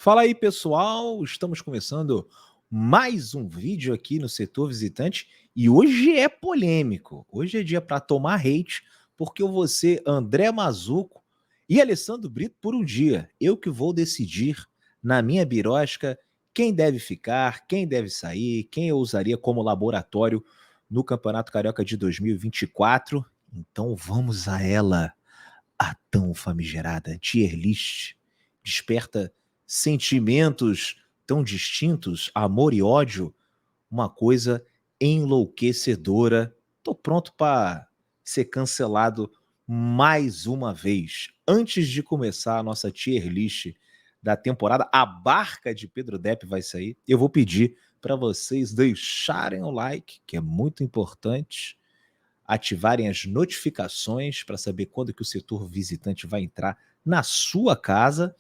Fala aí, pessoal! Estamos começando mais um vídeo aqui no Setor Visitante e hoje é polêmico. Hoje é dia para tomar hate, porque eu vou ser André Mazuco e Alessandro Brito por um dia. Eu que vou decidir na minha birosca quem deve ficar, quem deve sair, quem eu usaria como laboratório no Campeonato Carioca de 2024. Então vamos a ela, a tão famigerada tier list. Desperta sentimentos tão distintos, amor e ódio, uma coisa enlouquecedora. Tô pronto para ser cancelado mais uma vez. Antes de começar a nossa tier list da temporada, a barca de Pedro Depp vai sair. Eu vou pedir para vocês deixarem o like, que é muito importante, ativarem as notificações para saber quando que o setor visitante vai entrar na sua casa.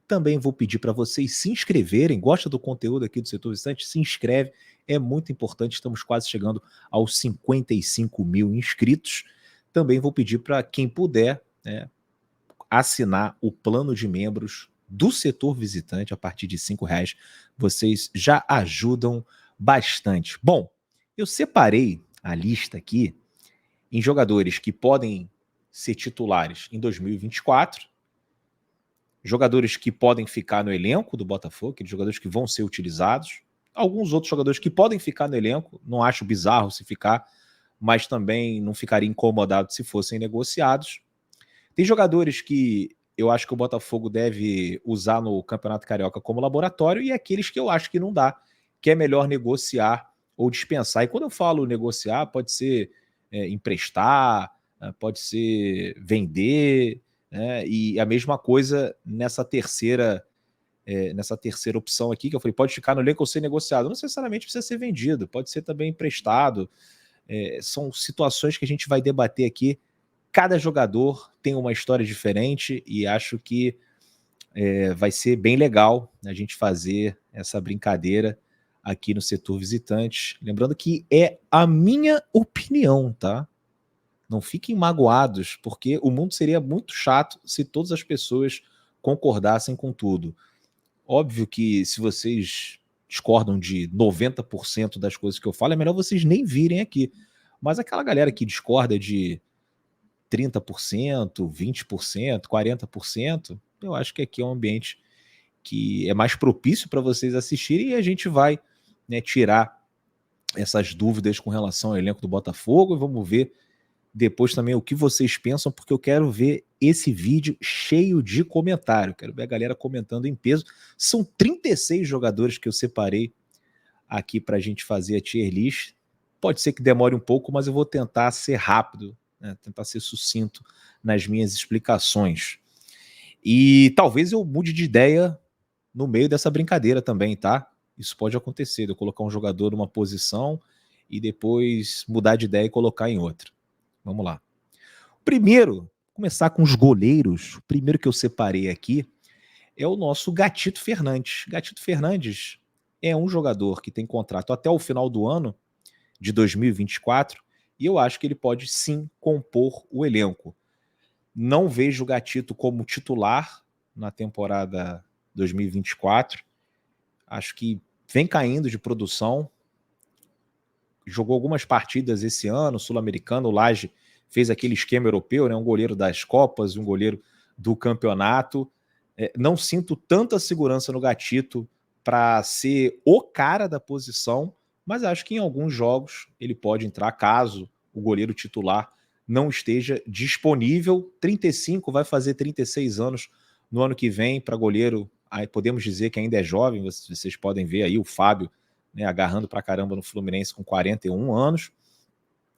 Também vou pedir para vocês se inscreverem. Gosta do conteúdo aqui do Setor Visitante? Se inscreve, é muito importante. Estamos quase chegando aos 55 mil inscritos. Também vou pedir para quem puder, né, assinar o plano de membros do Setor Visitante a partir de R$ 5. Vocês já ajudam bastante. Bom, eu separei a lista aqui em jogadores que podem ser titulares em 2024, jogadores que podem ficar no elenco do Botafogo, aqueles jogadores que vão ser utilizados, alguns outros jogadores que podem ficar no elenco, não acho bizarro se ficar, mas também não ficaria incomodado se fossem negociados. Tem jogadores que eu acho que o Botafogo deve usar no Campeonato Carioca como laboratório e aqueles que eu acho que não dá, que é melhor negociar ou dispensar. E quando eu falo negociar, pode ser emprestar, pode ser vender, né? E a mesma coisa nessa terceira opção aqui, que eu falei, pode ficar no elenco ou ser negociado. Não necessariamente precisa ser vendido, pode ser também emprestado. São situações que a gente vai debater aqui. Cada jogador tem uma história diferente e acho que vai ser bem legal a gente fazer essa brincadeira aqui no Setor Visitante. Lembrando que é a minha opinião, tá? Não fiquem magoados, porque o mundo seria muito chato se todas as pessoas concordassem com tudo. Óbvio que se vocês discordam de 90% das coisas que eu falo, é melhor vocês nem virem aqui. Mas aquela galera que discorda de 30%, 20%, 40%, eu acho que aqui é um ambiente que é mais propício para vocês assistirem e a gente vai, né, tirar essas dúvidas com relação ao elenco do Botafogo e vamos ver depois também o que vocês pensam, porque eu quero ver esse vídeo cheio de comentário, quero ver a galera comentando em peso. São 36 jogadores que eu separei aqui para a gente fazer a tier list. Pode ser que demore um pouco, mas eu vou tentar ser rápido, né? Tentar ser sucinto nas minhas explicações. E talvez eu mude de ideia no meio dessa brincadeira também, tá? Isso pode acontecer, de eu colocar um jogador numa posição e depois mudar de ideia e colocar em outra. Vamos lá. Primeiro, começar com os goleiros. O primeiro que eu separei aqui é o nosso Gatito Fernandes. Gatito Fernandes é um jogador que tem contrato até o final do ano de 2024 e eu acho que ele pode sim compor o elenco. Não vejo o Gatito como titular na temporada 2024. Acho que vem caindo de produção. Jogou algumas partidas esse ano, sul-americano, o Laje fez aquele esquema europeu, né? Um goleiro das Copas, um goleiro do campeonato. Não sinto tanta segurança no Gatito para ser o cara da posição, mas acho que em alguns jogos ele pode entrar caso o goleiro titular não esteja disponível. 35, vai fazer 36 anos no ano que vem para goleiro. Aí podemos dizer que ainda é jovem, vocês podem ver aí o Fábio, né, agarrando pra caramba no Fluminense com 41 anos.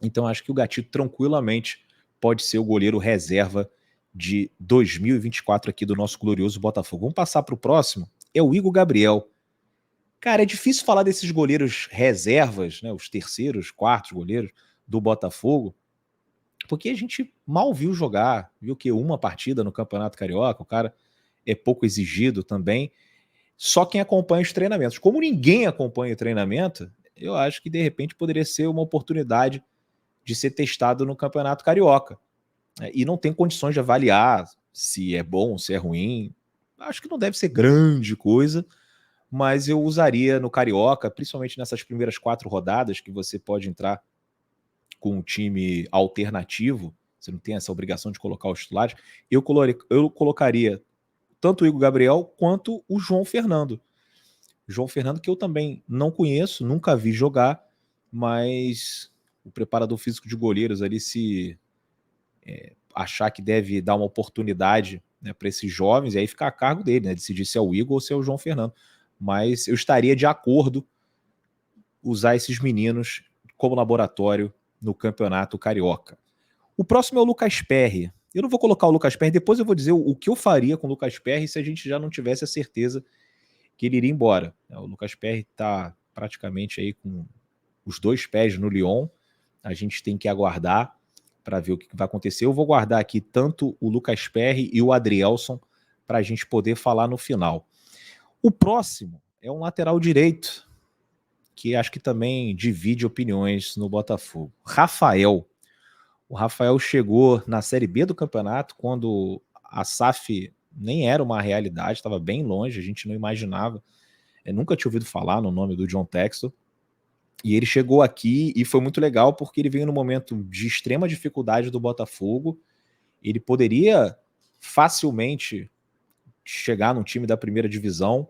Então acho que o Gatito tranquilamente pode ser o goleiro reserva de 2024 aqui do nosso glorioso Botafogo. Vamos passar para o próximo, é o Igor Gabriel. Cara, é difícil falar desses goleiros reservas, né, os terceiros, quartos goleiros do Botafogo, porque a gente mal viu jogar, viu que uma partida no Campeonato Carioca, o cara é pouco exigido também. Só quem acompanha os treinamentos. Como ninguém acompanha o treinamento, eu acho que de repente poderia ser uma oportunidade de ser testado no Campeonato Carioca. E não tem condições de avaliar se é bom, se é ruim. acho que não deve ser grande coisa, mas eu usaria no Carioca, principalmente nessas primeiras 4 rodadas, que você pode entrar com um time alternativo, você não tem essa obrigação de colocar os titulares, eu colocaria tanto o Igor Gabriel quanto o João Fernando. João Fernando, que eu também não conheço, nunca vi jogar, mas o preparador físico de goleiros ali, se achar que deve dar uma oportunidade, né, para esses jovens, e aí fica a cargo dele, né, decidir se é o Igor ou se é o João Fernando. Mas eu estaria de acordo usar esses meninos como laboratório no Campeonato Carioca. O próximo é o Lucas Perry. Eu não vou colocar o Lucas Perry, depois eu vou dizer o que eu faria com o Lucas Perry se a gente já não tivesse a certeza que ele iria embora. O Lucas Perry está praticamente aí com os 2 pés no Lyon. A gente tem que aguardar para ver o que vai acontecer. Eu vou guardar aqui tanto o Lucas Perry e o Adrielson para a gente poder falar no final. O próximo é um lateral direito, que acho que também divide opiniões no Botafogo. Rafael. O Rafael chegou na Série B do campeonato, quando a SAF nem era uma realidade, estava bem longe, a gente não imaginava. Nunca tinha ouvido falar no nome do John Textor. E ele chegou aqui e foi muito legal porque ele veio no momento de extrema dificuldade do Botafogo. Ele poderia facilmente chegar num time da primeira divisão.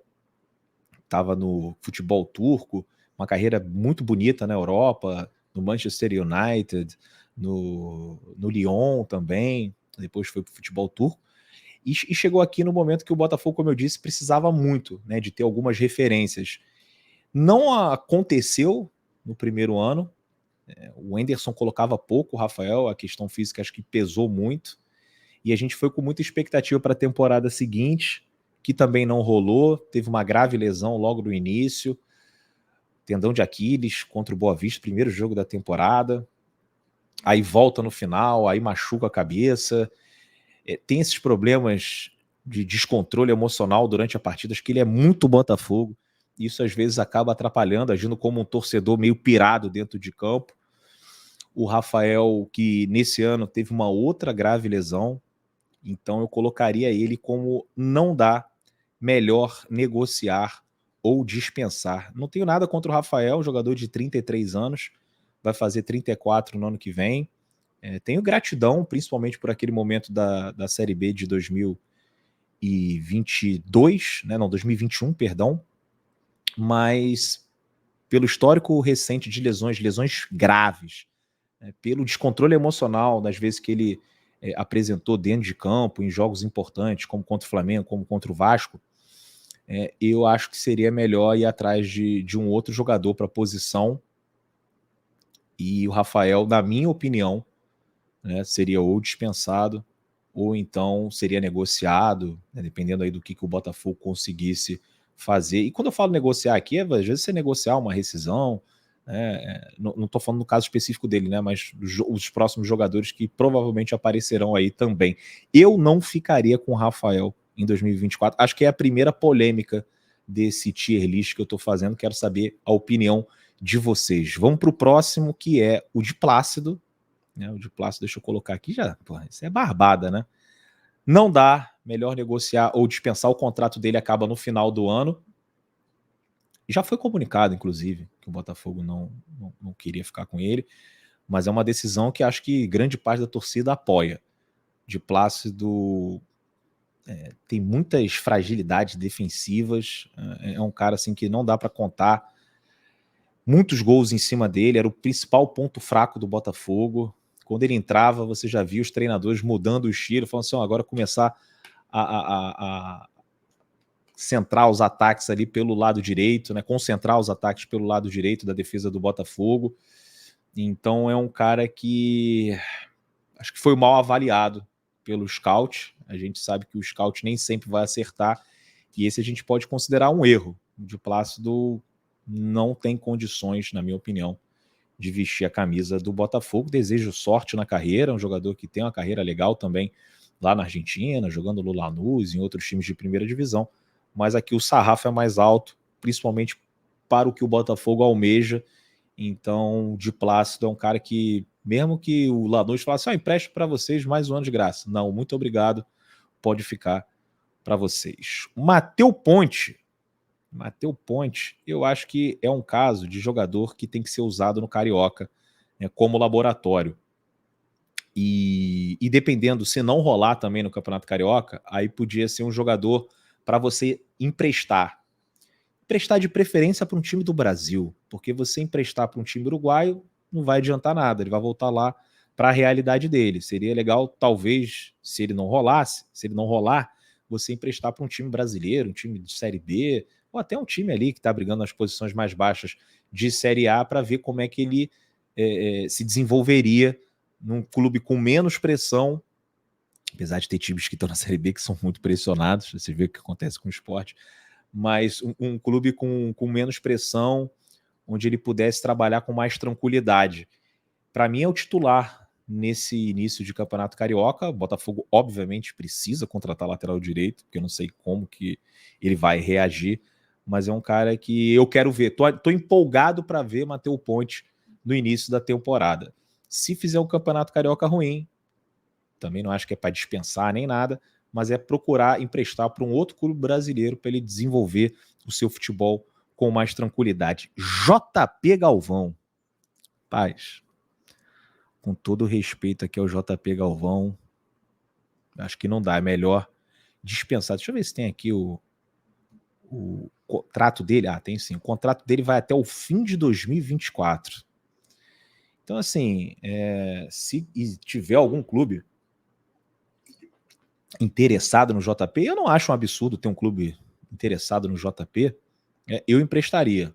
Estava no futebol turco, uma carreira muito bonita na Europa, no Manchester United, no Lyon também, depois foi para o futebol turco. E chegou aqui no momento que o Botafogo, como eu disse, precisava muito, né, de ter algumas referências. Não aconteceu no primeiro ano. O Henderson colocava pouco, o Rafael, a questão física acho que pesou muito. E a gente foi com muita expectativa para a temporada seguinte, que também não rolou. Teve uma grave lesão logo no início. Tendão de Aquiles contra o Boa Vista, primeiro jogo da temporada. Aí volta no final, aí machuca a cabeça. Tem esses problemas de descontrole emocional durante a partida, acho que ele é muito Botafogo. Isso às vezes acaba atrapalhando, agindo como um torcedor meio pirado dentro de campo. O Rafael, que nesse ano teve uma outra grave lesão, então eu colocaria ele como não dá, melhor negociar ou dispensar. Não tenho nada contra o Rafael, jogador de 33 anos, vai fazer 34 no ano que vem. Tenho gratidão, principalmente por aquele momento da Série B de 2022, né? Não, 2021, perdão, mas pelo histórico recente de lesões graves, pelo descontrole emocional das vezes que ele apresentou dentro de campo, em jogos importantes, como contra o Flamengo, como contra o Vasco, eu acho que seria melhor ir atrás de um outro jogador para a posição. E o Rafael, na minha opinião, né, seria ou dispensado ou então seria negociado, né, dependendo aí do que o Botafogo conseguisse fazer. E quando eu falo negociar aqui, às vezes você negociar uma rescisão, não estou falando no caso específico dele, né, mas os próximos jogadores que provavelmente aparecerão aí também. Eu não ficaria com o Rafael em 2024. Acho que é a primeira polêmica desse tier list que eu estou fazendo. Quero saber a opinião de vocês. Vamos para o próximo, que é o de Plácido. O de Plácido, deixa eu colocar aqui já. Porra, isso é barbada, né? Não dá, melhor negociar ou dispensar. O contrato dele acaba no final do ano. Já foi comunicado, inclusive, que o Botafogo não queria ficar com ele, mas é uma decisão que acho que grande parte da torcida apoia. De Plácido tem muitas fragilidades defensivas, é um cara assim que não dá para contar. Muitos gols em cima dele, era o principal ponto fraco do Botafogo. Quando ele entrava, você já via os treinadores mudando o estilo, falando assim, agora começar a centrar os ataques ali pelo lado direito, né? Concentrar os ataques pelo lado direito da defesa do Botafogo. Então é um cara que acho que foi mal avaliado pelo scout. A gente sabe que o scout nem sempre vai acertar, e esse a gente pode considerar um erro. O de Plácido não tem condições, na minha opinião, de vestir a camisa do Botafogo. Desejo sorte na carreira, um jogador que tem uma carreira legal também lá na Argentina, jogando no Lanús, em outros times de primeira divisão, mas aqui o sarrafo é mais alto, principalmente para o que o Botafogo almeja. Então, de Plácido é um cara que, mesmo que o Lanús falasse, empresto para vocês mais um ano de graça. Não, muito obrigado, pode ficar para vocês. Matheus Ponte. Matheus Ponte, eu acho que é um caso de jogador que tem que ser usado no Carioca, né, como laboratório. E dependendo, se não rolar também no Campeonato Carioca, aí podia ser um jogador para você emprestar. Emprestar de preferência para um time do Brasil, porque você emprestar para um time uruguaio não vai adiantar nada, ele vai voltar lá para a realidade dele. Seria legal, talvez, se ele não rolar, você emprestar para um time brasileiro, um time de Série B, ou até um time ali que está brigando nas posições mais baixas de Série A para ver como é que ele se desenvolveria num clube com menos pressão, apesar de ter times que estão na Série B que são muito pressionados, você vê o que acontece com o esporte, mas um clube com menos pressão, onde ele pudesse trabalhar com mais tranquilidade. Para mim é o titular nesse início de Campeonato Carioca. O Botafogo, obviamente, precisa contratar lateral direito, porque eu não sei como que ele vai reagir, mas é um cara que eu quero ver. Tô empolgado para ver Matheus Ponte no início da temporada. Se fizer um Campeonato Carioca ruim, também não acho que é para dispensar nem nada, mas é procurar emprestar para um outro clube brasileiro para ele desenvolver o seu futebol com mais tranquilidade. JP Galvão. Paz, com todo respeito aqui ao JP Galvão, acho que não dá, é melhor dispensar. Deixa eu ver se tem aqui o contrato dele. Ah, tem sim. O contrato dele vai até o fim de 2024. Então, assim, se tiver algum clube interessado no JP, eu não acho um absurdo ter um clube interessado no JP, eu emprestaria.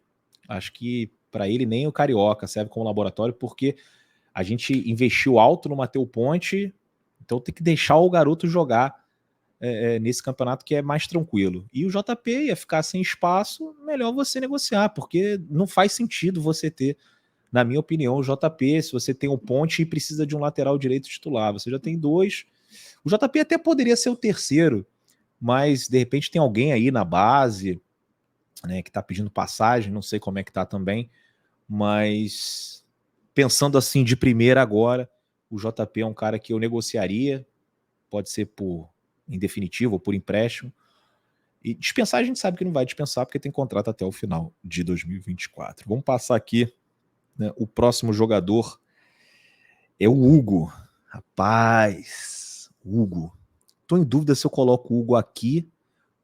Acho que para ele nem o Carioca serve como laboratório, porque a gente investiu alto no Matheus Ponte, então tem que deixar o garoto jogar nesse campeonato que é mais tranquilo. E o JP ia ficar sem espaço, melhor você negociar, porque não faz sentido você ter, na minha opinião, o JP, se você tem um Ponte e precisa de um lateral direito titular, você já tem dois. O JP até poderia ser o terceiro, mas de repente tem alguém aí na base, né, que tá pedindo passagem, não sei como é que tá também, mas pensando assim de primeira agora, o JP é um cara que eu negociaria, pode ser em definitivo ou por empréstimo, e dispensar a gente sabe que não vai dispensar porque tem contrato até o final de 2024. Vamos passar aqui, né, o próximo jogador é o Hugo. Rapaz, Hugo. Tô em dúvida se eu coloco o Hugo aqui,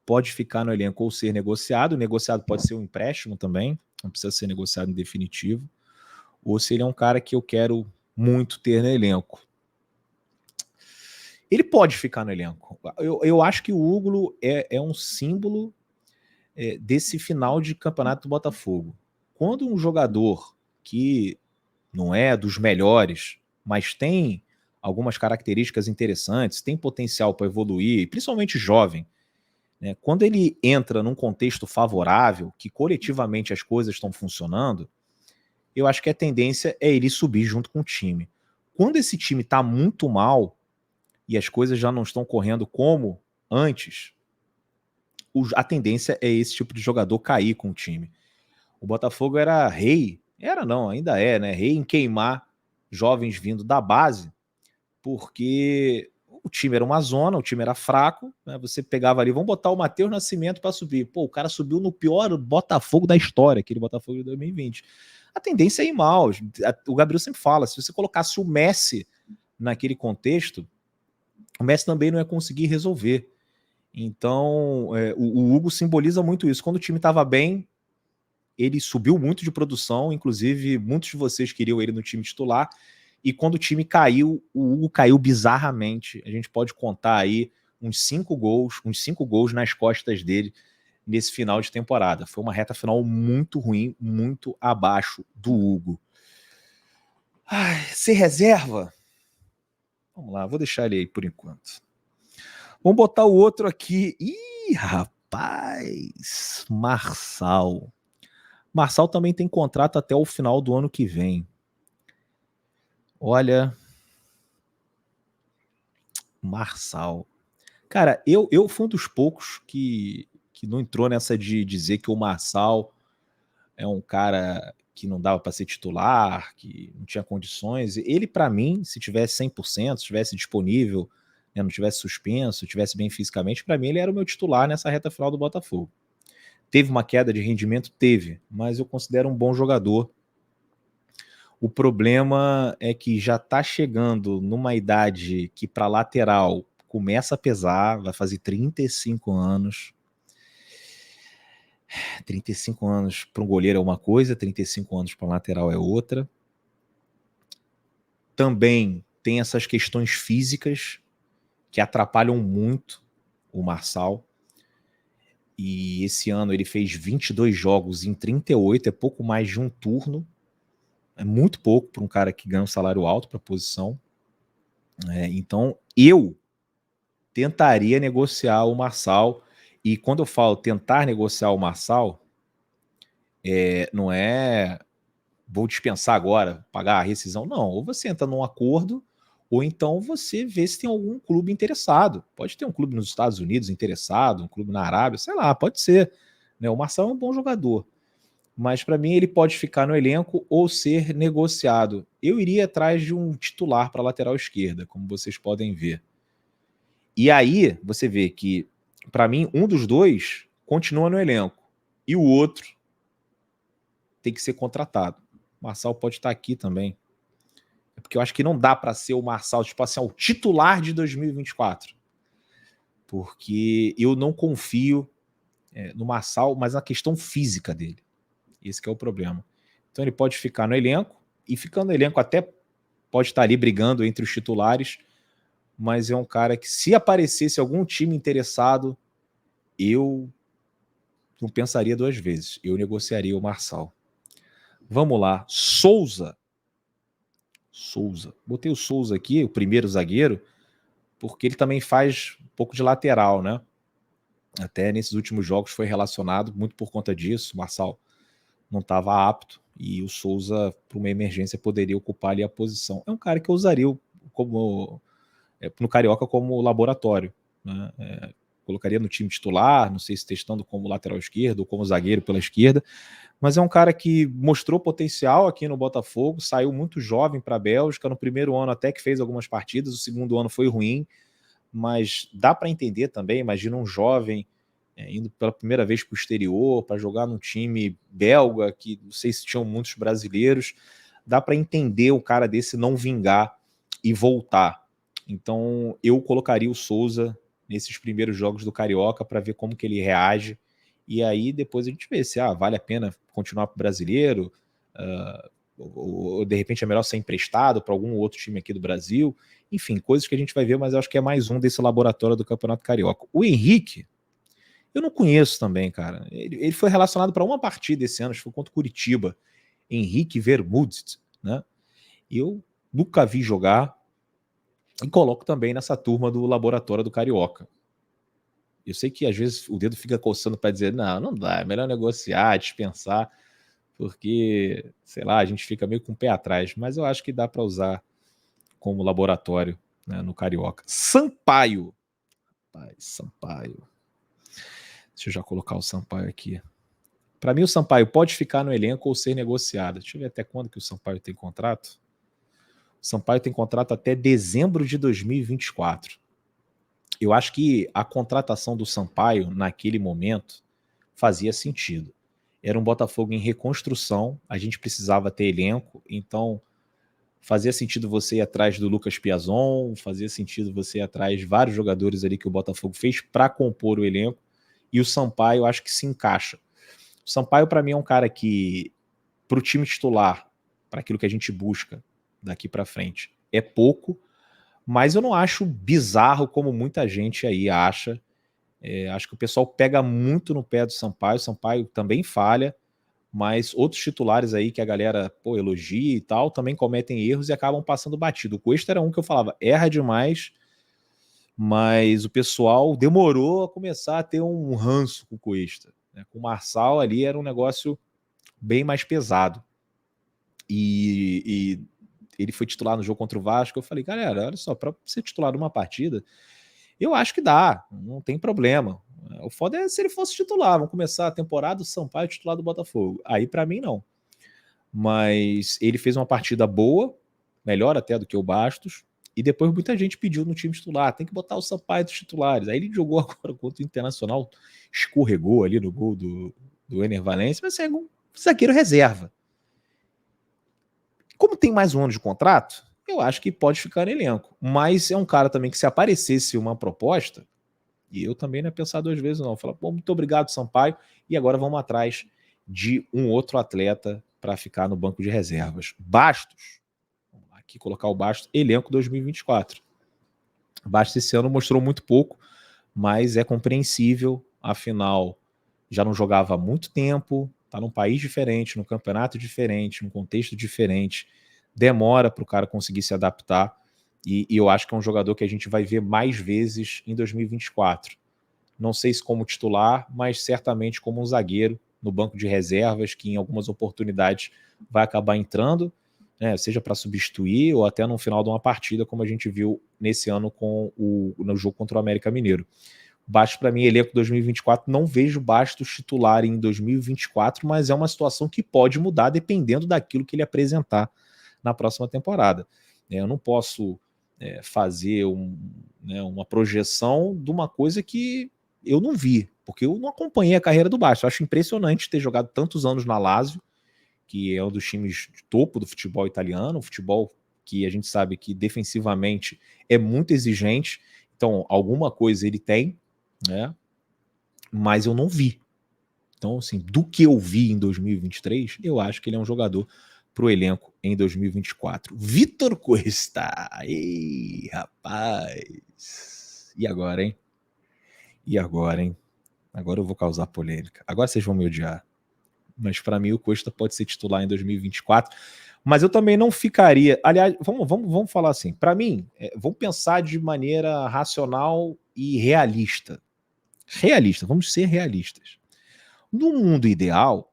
pode ficar no elenco ou ser negociado. Negociado pode ser um empréstimo também, não precisa ser negociado em definitivo. Ou se ele é um cara que eu quero muito ter no elenco. Ele pode ficar no elenco. Eu acho que o Hugo é um símbolo desse final de campeonato do Botafogo. Quando um jogador que não é dos melhores, mas tem algumas características interessantes, tem potencial para evoluir, principalmente jovem, né? Quando ele entra num contexto favorável, que coletivamente as coisas estão funcionando, eu acho que a tendência é ele subir junto com o time. Quando esse time está muito mal e as coisas já não estão correndo como antes, a tendência é esse tipo de jogador cair com o time. O Botafogo era rei, ainda é, né? Rei em queimar jovens vindo da base, porque o time era uma zona, o time era fraco, né? Você pegava ali, vamos botar o Matheus Nascimento para subir. Pô, o cara subiu no pior Botafogo da história, aquele Botafogo de 2020. A tendência é ir mal. O Gabriel sempre fala, se você colocasse o Messi naquele contexto, o Messi também não ia conseguir resolver. Então, o Hugo simboliza muito isso. Quando o time estava bem, ele subiu muito de produção, inclusive muitos de vocês queriam ele no time titular, e quando o time caiu, o Hugo caiu bizarramente. A gente pode contar aí uns 5 gols nas costas dele nesse final de temporada. Foi uma reta final muito ruim, muito abaixo do Hugo. Ser reserva? Vamos lá, vou deixar ele aí por enquanto. Vamos botar o outro aqui. Ih, rapaz! Marçal. Marçal também tem contrato até o final do ano que vem. Olha, Marçal. Cara, eu fui um dos poucos que não entrou nessa de dizer que o Marçal é um cara que não dava para ser titular, que não tinha condições. Ele, para mim, se tivesse 100%, se estivesse disponível né, não tivesse suspenso, tivesse bem fisicamente, para mim ele era o meu titular nessa reta final do Botafogo. Teve uma queda de rendimento? Teve, mas eu considero um bom jogador. O problema é que já está chegando numa idade que para lateral começa a pesar, vai fazer 35 anos. 35 anos para um goleiro é uma coisa, 35 anos para um lateral é outra. Também tem essas questões físicas que atrapalham muito o Marçal. E esse ano ele fez 22 jogos em 38, é pouco mais de um turno. É muito pouco para um cara que ganha um salário alto para a posição. Então, eu tentaria negociar o Marçal. E quando eu falo tentar negociar o Marçal, não é vou dispensar agora, pagar a rescisão. Não, ou você entra num acordo, ou então você vê se tem algum clube interessado. Pode ter um clube nos Estados Unidos interessado, um clube na Arábia, sei lá, pode ser. Né? O Marçal é um bom jogador. Mas para mim ele pode ficar no elenco ou ser negociado. Eu iria atrás de um titular para a lateral esquerda, como vocês podem ver. E aí você vê que, para mim, um dos dois continua no elenco e o outro tem que ser contratado. O Marçal pode estar aqui também. É porque eu acho que não dá para ser o Marçal, tipo assim, o titular de 2024. Porque eu não confio no Marçal, mas na questão física dele. Esse que é o problema. Então ele pode ficar no elenco, e ficando no elenco até pode estar ali brigando entre os titulares, mas é um cara que, se aparecesse algum time interessado, eu não pensaria duas vezes. Eu negociaria o Marçal. Vamos lá. Souza. Botei o Souza aqui, o primeiro zagueiro, porque ele também faz um pouco de lateral, né? Até nesses últimos jogos foi relacionado, muito por conta disso. O Marçal não estava apto e o Souza, para uma emergência, poderia ocupar ali a posição. É um cara que eu usaria no Carioca como laboratório, né? Colocaria no time titular, não sei se testando como lateral esquerdo ou como zagueiro pela esquerda, mas é um cara que mostrou potencial aqui no Botafogo, saiu muito jovem para a Bélgica, no primeiro ano até que fez algumas partidas, o segundo ano foi ruim, mas dá para entender também, imagina um jovem indo pela primeira vez para o exterior, para jogar num time belga, que não sei se tinham muitos brasileiros, dá para entender o cara desse não vingar e voltar. Então eu colocaria o Souza nesses primeiros jogos do Carioca para ver como que ele reage, e aí depois a gente vê se vale a pena continuar para o brasileiro, ou de repente é melhor ser emprestado para algum outro time aqui do Brasil. Enfim, coisas que a gente vai ver, mas eu acho que é mais um desse laboratório do Campeonato Carioca. O Henrique, eu não conheço também, cara. Ele foi relacionado para uma partida esse ano, acho que foi contra o Curitiba. Henrique Vermudst, né? Eu nunca vi jogar e coloco também nessa turma do laboratório do Carioca. Eu sei que às vezes o dedo fica coçando para dizer, não dá, é melhor negociar, dispensar, porque, sei lá, a gente fica meio com o pé atrás, mas eu acho que dá para usar como laboratório, né, no Carioca. Sampaio. Sampaio. Deixa eu já colocar o Sampaio aqui. Para mim, o Sampaio pode ficar no elenco ou ser negociado. Deixa eu ver até quando que o Sampaio tem contrato. O Sampaio tem contrato até dezembro de 2024. Eu acho que a contratação do Sampaio, naquele momento, fazia sentido. Era um Botafogo em reconstrução, a gente precisava ter elenco, então fazia sentido você ir atrás do Lucas Piazon, fazia sentido você ir atrás de vários jogadores ali que o Botafogo fez para compor o elenco, e o Sampaio acho que se encaixa. O Sampaio, para mim, é um cara que, para o time titular, para aquilo que a gente busca daqui para frente, é pouco, mas eu não acho bizarro como muita gente aí acha. Acho que o pessoal pega muito no pé do Sampaio. O Sampaio também falha, mas outros titulares aí que a galera elogia e tal, também cometem erros e acabam passando batido. O Cuesta era um que eu falava, erra demais, mas o pessoal demorou a começar a ter um ranço com o Cuesta. Né? Com o Marçal ali era um negócio bem mais pesado. E ele foi titular no jogo contra o Vasco. Eu falei, galera, olha só, para ser titular numa partida, eu acho que dá, não tem problema. O foda é se ele fosse titular. Vamos começar a temporada, o Sampaio titular do Botafogo. Aí para mim não. Mas ele fez uma partida boa, melhor até do que o Bastos, E depois muita gente pediu no time titular, tem que botar o Sampaio dos titulares. Aí ele jogou agora contra o Internacional, escorregou ali no gol do Ener Valencia, mas é um zagueiro reserva. Como tem mais um ano de contrato, eu acho que pode ficar no elenco. Mas é um cara também que, se aparecesse uma proposta, e eu também não ia pensar duas vezes, não. Falar, muito obrigado, Sampaio, e agora vamos atrás de um outro atleta para ficar no banco de reservas. Bastos. Vamos lá, aqui colocar o Bastos, elenco 2024. Bastos esse ano mostrou muito pouco, mas é compreensível, afinal, já não jogava há muito tempo, está num país diferente, num campeonato diferente, num contexto diferente, demora para o cara conseguir se adaptar, e eu acho que é um jogador que a gente vai ver mais vezes em 2024. Não sei se como titular, mas certamente como um zagueiro no banco de reservas, que em algumas oportunidades vai acabar entrando, né, seja para substituir ou até no final de uma partida, como a gente viu nesse ano no jogo contra o América Mineiro. Bastos, para mim, elenco 2024, não vejo Bastos titular em 2024, mas é uma situação que pode mudar dependendo daquilo que ele apresentar na próxima temporada. Eu não posso fazer uma projeção de uma coisa que eu não vi, porque eu não acompanhei a carreira do Bastos. Eu acho impressionante ter jogado tantos anos na Lazio, que é um dos times de topo do futebol italiano, um futebol que a gente sabe que defensivamente é muito exigente, então alguma coisa ele tem, né? Mas eu não vi. Então, assim, do que eu vi em 2023, eu acho que ele é um jogador para o elenco em 2024. Vitor Cuesta! Ei, rapaz! E agora, hein? E agora, hein? Agora eu vou causar polêmica. Agora vocês vão me odiar. Mas para mim o Cuesta pode ser titular em 2024. Mas eu também não ficaria... Aliás, vamos falar assim. Para mim, vamos pensar de maneira racional e realista. Realista, vamos ser realistas. No mundo ideal,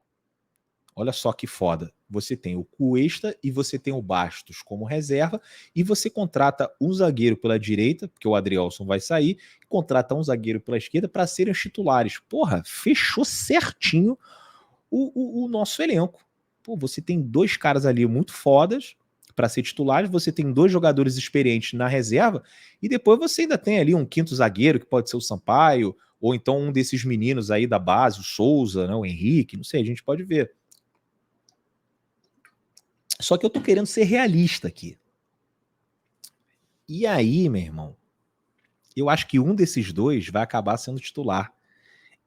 olha só que foda, você tem o Cuesta e você tem o Bastos como reserva, e você contrata um zagueiro pela direita, porque o Adrielson vai sair, e contrata um zagueiro pela esquerda para serem os titulares. Porra, fechou certinho o nosso elenco. Pô, você tem dois caras ali muito fodas para ser titulares, você tem dois jogadores experientes na reserva, e depois você ainda tem ali um quinto zagueiro, que pode ser o Sampaio, ou então um desses meninos aí da base, o Souza, né, o Henrique, não sei, a gente pode ver. Só que eu tô querendo ser realista aqui. E aí, meu irmão, eu acho que um desses dois vai acabar sendo titular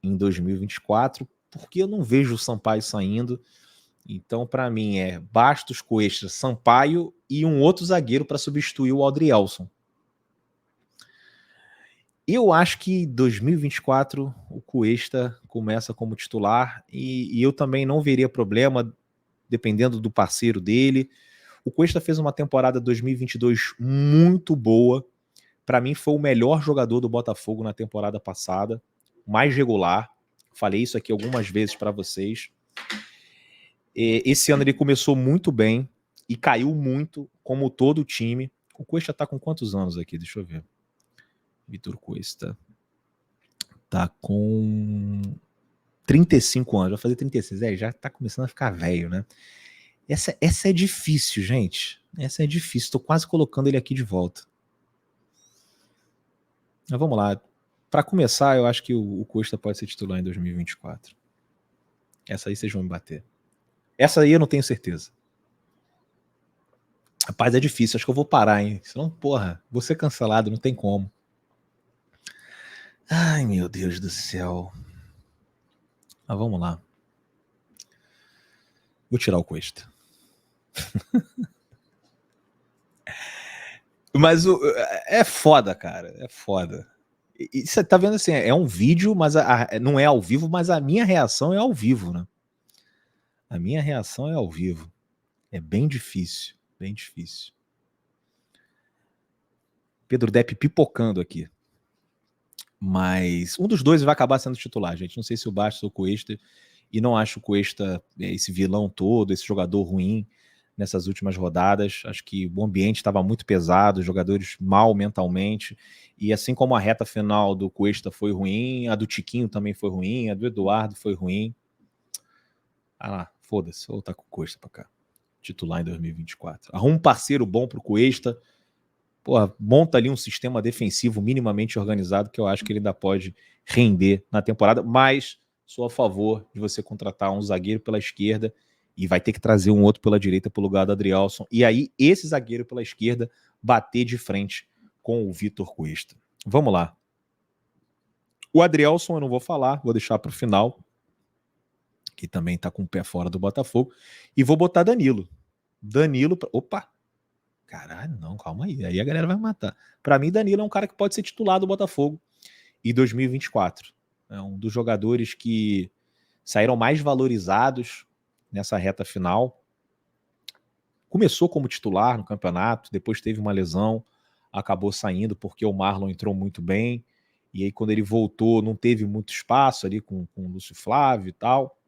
em 2024, porque eu não vejo o Sampaio saindo. Então, para mim, é Bastos, Cuesta, Sampaio e um outro zagueiro para substituir o Adrielson. Eu acho que 2024 o Cuesta começa como titular e eu também não veria problema, dependendo do parceiro dele. O Cuesta fez uma temporada 2022 muito boa. Para mim, foi o melhor jogador do Botafogo na temporada passada, mais regular. Falei isso aqui algumas vezes para vocês. Esse ano ele começou muito bem e caiu muito, como todo o time. O Cuesta tá com quantos anos aqui? Deixa eu ver. Vitor Cuesta tá com 35 anos, vai fazer 36, já tá começando a ficar velho, né? Essa é difícil, gente. Essa é difícil, tô quase colocando ele aqui de volta. Mas vamos lá. Para começar, eu acho que o Cuesta pode ser titular em 2024. Essa aí vocês vão me bater. Essa aí eu não tenho certeza. Rapaz, é difícil, acho que eu vou parar, hein? Senão, porra, vou ser cancelado, não tem como. Ai, meu Deus do céu. Mas vamos lá. Vou tirar o Cuesta. Mas é foda, cara. É foda. E você tá vendo assim, é um vídeo, mas não é ao vivo, mas a minha reação é ao vivo, né? A minha reação é ao vivo. É bem difícil, bem difícil. Pedro Depp pipocando aqui. Mas um dos dois vai acabar sendo titular, gente. Não sei se o Bastos ou o Cuesta. E não acho o Cuesta esse vilão todo, esse jogador ruim nessas últimas rodadas. Acho que o ambiente estava muito pesado, os jogadores mal mentalmente. E assim como a reta final do Cuesta foi ruim, a do Tiquinho também foi ruim, a do Eduardo foi ruim. Ah lá, foda-se, vou voltar com o Cuesta pra cá. Titular em 2024. Arruma um parceiro bom pro Cuesta Pô, monta ali um sistema defensivo minimamente organizado que eu acho que ele ainda pode render na temporada, mas sou a favor de você contratar um zagueiro pela esquerda e vai ter que trazer um outro pela direita para o lugar do Adrielson. E aí, esse zagueiro pela esquerda bater de frente com o Vitor Cuesta. Vamos lá. O Adrielson eu não vou falar, vou deixar para o final, que também está com o pé fora do Botafogo. E vou botar Danilo. Danilo, opa! Caralho, não, calma aí. Aí a galera vai me matar. Para mim, Danilo é um cara que pode ser titular do Botafogo em 2024. É um dos jogadores que saíram mais valorizados nessa reta final. Começou como titular no campeonato, depois teve uma lesão, acabou saindo porque o Marlon entrou muito bem. E aí, quando ele voltou, não teve muito espaço ali com o Lúcio Flávio e tal.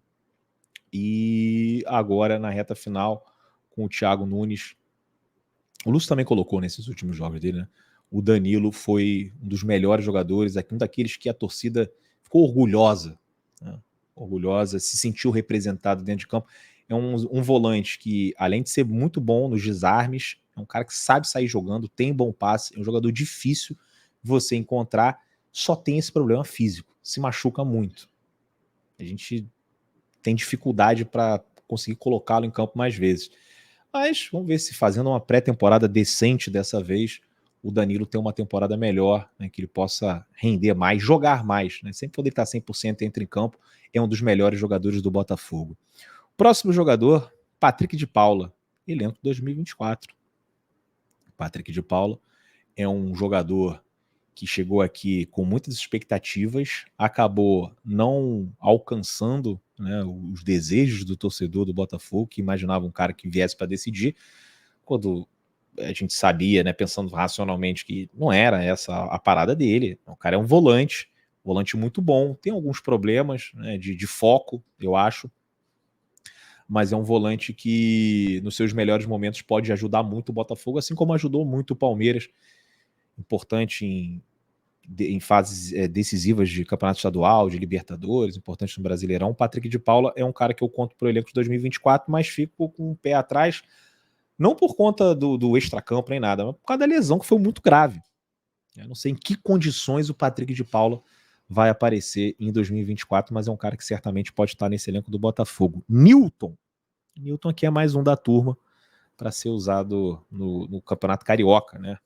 E agora, na reta final, com o Thiago Nunes. O Lúcio também colocou nesses últimos jogos dele, né? O Danilo foi um dos melhores jogadores, um daqueles que a torcida ficou orgulhosa, né? Orgulhosa, se sentiu representado dentro de campo. É um volante que, além de ser muito bom nos desarmes, é um cara que sabe sair jogando, tem bom passe, é um jogador difícil você encontrar, só tem esse problema físico, se machuca muito. A gente tem dificuldade para conseguir colocá-lo em campo mais vezes. Mas vamos ver se fazendo uma pré-temporada decente dessa vez, o Danilo tem uma temporada melhor, né, que ele possa render mais, jogar mais. Né, sempre poder estar 100% entra em campo, é um dos melhores jogadores do Botafogo. Próximo jogador, Patrick de Paula, elenco 2024. Patrick de Paula é um jogador que chegou aqui com muitas expectativas, acabou não alcançando, né, os desejos do torcedor do Botafogo, que imaginava um cara que viesse para decidir, quando a gente sabia, né, pensando racionalmente, que não era essa a parada dele. O cara é um volante muito bom, tem alguns problemas, né, de foco, eu acho, mas é um volante que nos seus melhores momentos pode ajudar muito o Botafogo, assim como ajudou muito o Palmeiras, importante em fases decisivas de campeonato estadual, de Libertadores, importante no Brasileirão. O Patrick de Paula é um cara que eu conto pro elenco de 2024, mas fico com o pé atrás, não por conta do extracampo nem nada, mas por causa da lesão que foi muito grave. Eu não sei em que condições o Patrick de Paula vai aparecer em 2024, mas é um cara que certamente pode estar nesse elenco do Botafogo. Newton aqui é mais um da turma para ser usado no Campeonato Carioca, né?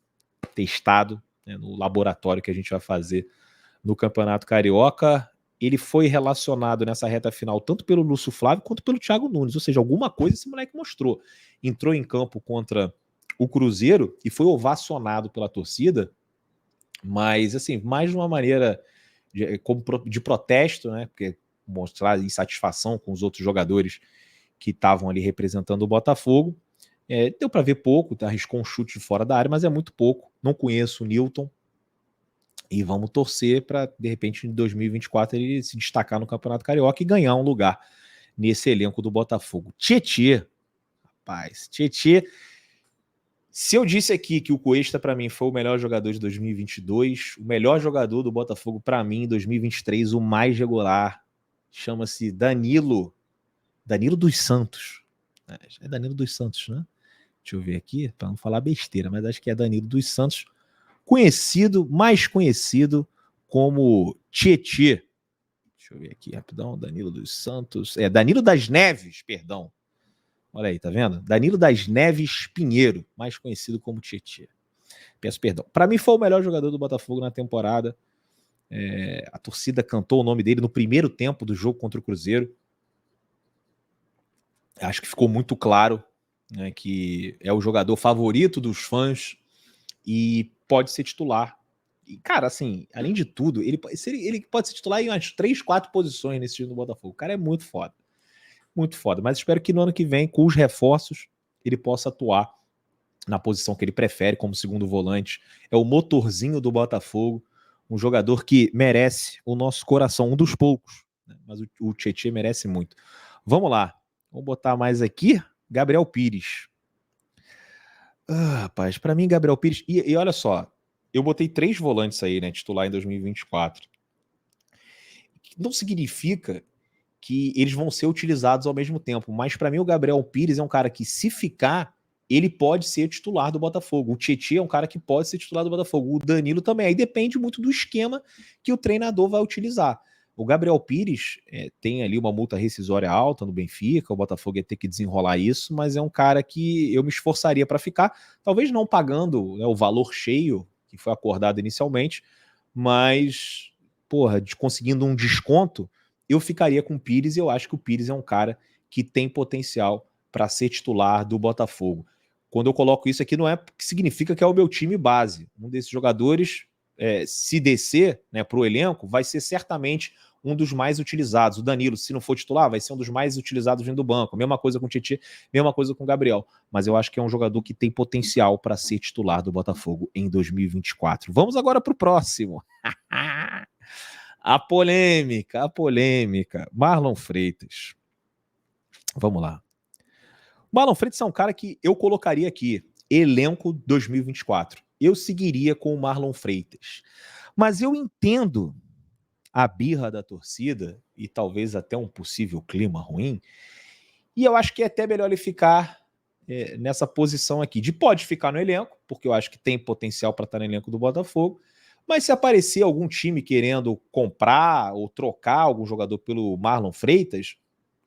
Testado, né, no laboratório que a gente vai fazer no Campeonato Carioca. Ele foi relacionado nessa reta final tanto pelo Lúcio Flávio quanto pelo Thiago Nunes, ou seja, alguma coisa esse moleque mostrou. Entrou em campo contra o Cruzeiro e foi ovacionado pela torcida, mas assim, mais de uma maneira de protesto, né? Porque mostrar insatisfação com os outros jogadores que estavam ali representando o Botafogo. Deu para ver pouco, arriscou um chute de fora da área, mas é muito pouco. Não conheço o Newton. E vamos torcer para, de repente, em 2024 ele se destacar no Campeonato Carioca e ganhar um lugar nesse elenco do Botafogo. Tietê, rapaz, Tietê. Se eu disse aqui que o Cuesta para mim foi o melhor jogador de 2022, o melhor jogador do Botafogo para mim em 2023, o mais regular, chama-se Danilo dos Santos. É Danilo dos Santos, né? Deixa eu ver aqui, para não falar besteira, mas acho que é Danilo dos Santos, mais conhecido como Tietê. Deixa eu ver aqui rapidão, Danilo dos Santos, Danilo das Neves, perdão. Olha aí, tá vendo? Danilo das Neves Pinheiro, mais conhecido como Tietê. Peço perdão. Para mim foi o melhor jogador do Botafogo na temporada. A torcida cantou o nome dele no primeiro tempo do jogo contra o Cruzeiro. Acho que ficou muito claro, né, que é o jogador favorito dos fãs e pode ser titular. E, cara, assim, além de tudo, ele pode ser titular em umas 3, 4 posições nesse time do Botafogo. O cara é muito foda. Muito foda. Mas espero que no ano que vem, com os reforços, ele possa atuar na posição que ele prefere, como segundo volante. É o motorzinho do Botafogo. Um jogador que merece o nosso coração. Um dos poucos. Né? Mas o Tietê merece muito. Vamos lá. Vamos botar mais aqui. Gabriel Pires. Rapaz, para mim, Gabriel Pires... E olha só, eu botei 3 volantes aí, né, titular em 2024. Não significa que eles vão ser utilizados ao mesmo tempo, mas para mim o Gabriel Pires é um cara que, se ficar, ele pode ser titular do Botafogo. O Tietchan é um cara que pode ser titular do Botafogo. O Danilo também. Aí depende muito do esquema que o treinador vai utilizar. O Gabriel Pires tem ali uma multa rescisória alta no Benfica, o Botafogo ia ter que desenrolar isso, mas é um cara que eu me esforçaria para ficar, talvez não pagando, né, o valor cheio que foi acordado inicialmente, mas, porra, conseguindo um desconto, eu ficaria com o Pires e eu acho que o Pires é um cara que tem potencial para ser titular do Botafogo. Quando eu coloco isso aqui, não é que significa que é o meu time base. Um desses jogadores, se descer, né, para o elenco, vai ser certamente um dos mais utilizados. O Danilo, se não for titular, vai ser um dos mais utilizados vindo do banco. Mesma coisa com o Tietchan, mesma coisa com o Gabriel. Mas eu acho que é um jogador que tem potencial para ser titular do Botafogo em 2024. Vamos agora para o próximo. A polêmica, a polêmica. Marlon Freitas. Vamos lá. Marlon Freitas é um cara que eu colocaria aqui, elenco 2024. Eu seguiria com o Marlon Freitas. Mas eu entendo a birra da torcida e talvez até um possível clima ruim, e eu acho que é até melhor ele ficar nessa posição aqui, de pode ficar no elenco, porque eu acho que tem potencial para estar no elenco do Botafogo, mas se aparecer algum time querendo comprar ou trocar algum jogador pelo Marlon Freitas,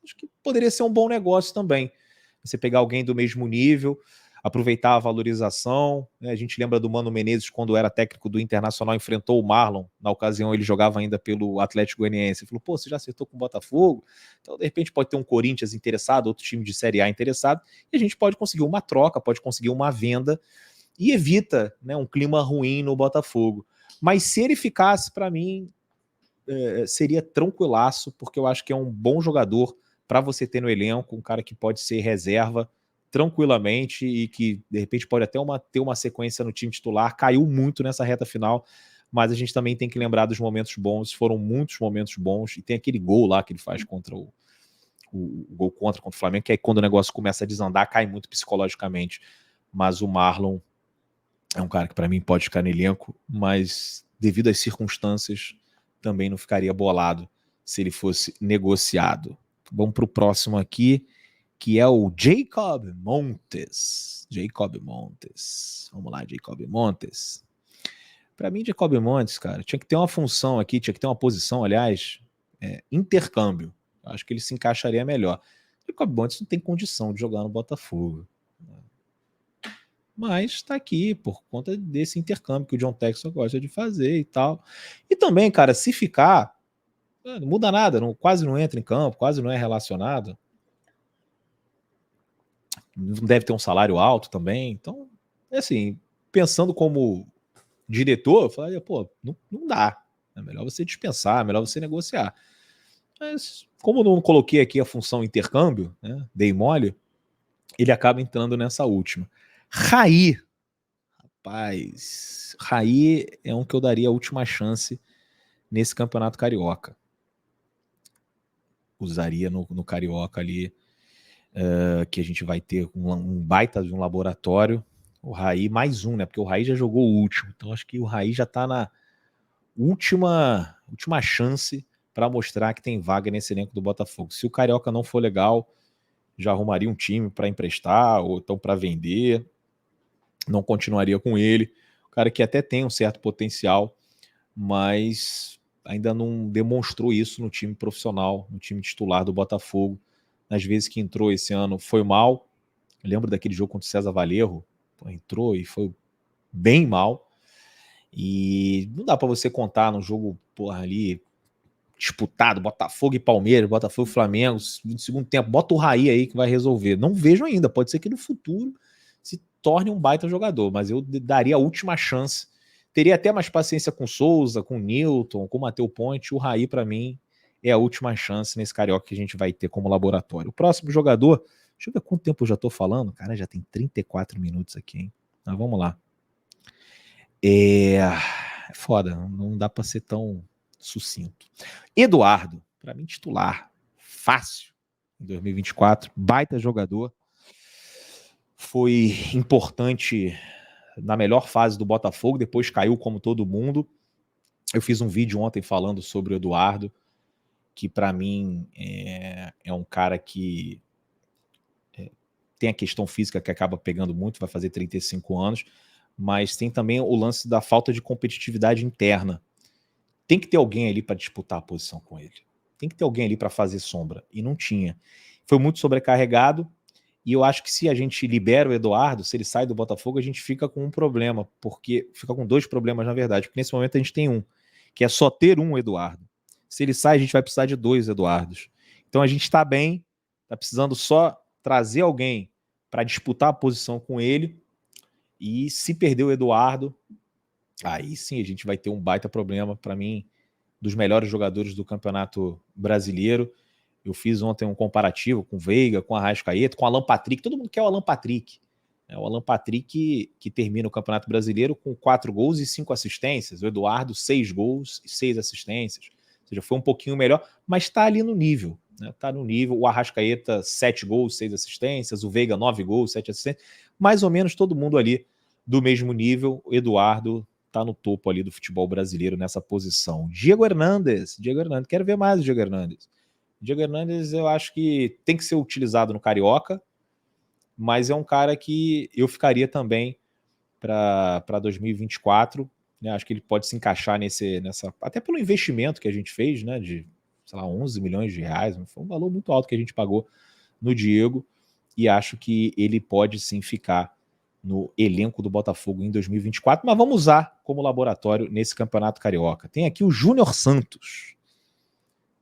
acho que poderia ser um bom negócio também. Você pegar alguém do mesmo nível, aproveitar a valorização, né? A gente lembra do Mano Menezes quando era técnico do Internacional, enfrentou o Marlon, na ocasião ele jogava ainda pelo Atlético Goianiense, falou, pô, você já acertou com o Botafogo? Então de repente pode ter um Corinthians interessado, outro time de Série A interessado, e a gente pode conseguir uma troca, pode conseguir uma venda, e evita, né, um clima ruim no Botafogo. Mas se ele ficasse, para mim, seria tranquilaço, porque eu acho que é um bom jogador para você ter no elenco, um cara que pode ser reserva tranquilamente e que, de repente, pode até ter uma sequência no time titular. Caiu muito nessa reta final, mas a gente também tem que lembrar dos momentos bons. Foram muitos momentos bons, e tem aquele gol lá que ele faz contra o gol contra o Flamengo, que é quando o negócio começa a desandar, cai muito psicologicamente. Mas o Marlon é um cara que, para mim, pode ficar no elenco, mas devido às circunstâncias, também não ficaria bolado se ele fosse negociado. Vamos para o próximo aqui, que é o Jacob Montes. Jacob Montes. Vamos lá, Jacob Montes. Para mim, Jacob Montes, cara, tinha que ter uma função aqui, tinha que ter uma posição, aliás, intercâmbio. Eu acho que ele se encaixaria melhor. Jacob Montes não tem condição de jogar no Botafogo. Mas está aqui por conta desse intercâmbio que o John Textor gosta de fazer e tal. E também, cara, se ficar, não muda nada, quase não entra em campo, quase não é relacionado. Não deve ter um salário alto também. Então, assim, pensando como diretor, eu falaria, pô, não dá. É melhor você dispensar, é melhor você negociar. Mas, como eu não coloquei aqui a função intercâmbio, né, dei mole, ele acaba entrando nessa última. Raí. Rapaz, Raí é um que eu daria a última chance nesse campeonato carioca. Usaria no Carioca ali, que a gente vai ter um baita de um laboratório. O Raí mais um, né? Porque o Raí já jogou o último. Então acho que o Raí já tá na última chance para mostrar que tem vaga nesse elenco do Botafogo. Se o Carioca não for legal, já arrumaria um time para emprestar ou então para vender. Não continuaria com ele. O cara que até tem um certo potencial, mas ainda não demonstrou isso no time profissional, no time titular do Botafogo. Nas vezes que entrou esse ano foi mal. Eu lembro daquele jogo contra o César Valerro, entrou e foi bem mal. E não dá para você contar no jogo ali disputado, Botafogo e Palmeiras, Botafogo e Flamengo, no segundo tempo, bota o Raí aí que vai resolver. Não vejo ainda, pode ser que no futuro se torne um baita jogador, mas eu daria a última chance. Teria até mais paciência com o Souza, com o Newton, com o Matheus Ponte. O Raí, para mim, é a última chance nesse Carioca que a gente vai ter como laboratório. O próximo jogador, deixa eu ver quanto tempo eu já tô falando. Cara, já tem 34 minutos aqui, hein? Mas vamos lá. É foda, não dá para ser tão sucinto. Eduardo, para mim, titular. Fácil. Em 2024, baita jogador. Foi importante na melhor fase do Botafogo, depois caiu como todo mundo. Eu fiz um vídeo ontem falando sobre o Eduardo, que para mim é um cara que tem a questão física que acaba pegando muito, vai fazer 35 anos, mas tem também o lance da falta de competitividade interna. Tem que ter alguém ali para disputar a posição com ele. Tem que ter alguém ali para fazer sombra. E não tinha. Foi muito sobrecarregado. E eu acho que se a gente libera o Eduardo, se ele sai do Botafogo, a gente fica com um problema. Porque fica com dois problemas, na verdade. Porque nesse momento a gente tem um, que é só ter um Eduardo. Se ele sai, a gente vai precisar de dois Eduardos. Então a gente está bem, está precisando só trazer alguém para disputar a posição com ele. E se perder o Eduardo, aí sim a gente vai ter um baita problema. Para mim, dos melhores jogadores do Campeonato Brasileiro. Eu fiz ontem um comparativo com o Veiga, com o Arrascaeta, com o Alan Patrick. Todo mundo quer o Alan Patrick. O Alan Patrick que termina o Campeonato Brasileiro com 4 gols e 5 assistências. O Eduardo, 6 gols e 6 assistências. Ou seja, foi um pouquinho melhor, mas está ali no nível. Está no nível. O Arrascaeta, 7 gols, 6 assistências. O Veiga, 9 gols, 7 assistências. Mais ou menos todo mundo ali do mesmo nível. O Eduardo está no topo ali do futebol brasileiro nessa posição. Diego Hernandes, quero ver mais o Diego Hernandes. Diego Hernandes eu acho que tem que ser utilizado no Carioca, mas é um cara que eu ficaria também para 2024, né? Acho que ele pode se encaixar nessa, até pelo investimento que a gente fez, né, de, sei lá, 11 milhões de reais, foi um valor muito alto que a gente pagou no Diego, e acho que ele pode sim ficar no elenco do Botafogo em 2024, mas vamos usar como laboratório nesse Campeonato Carioca. Tem aqui o Júnior Santos.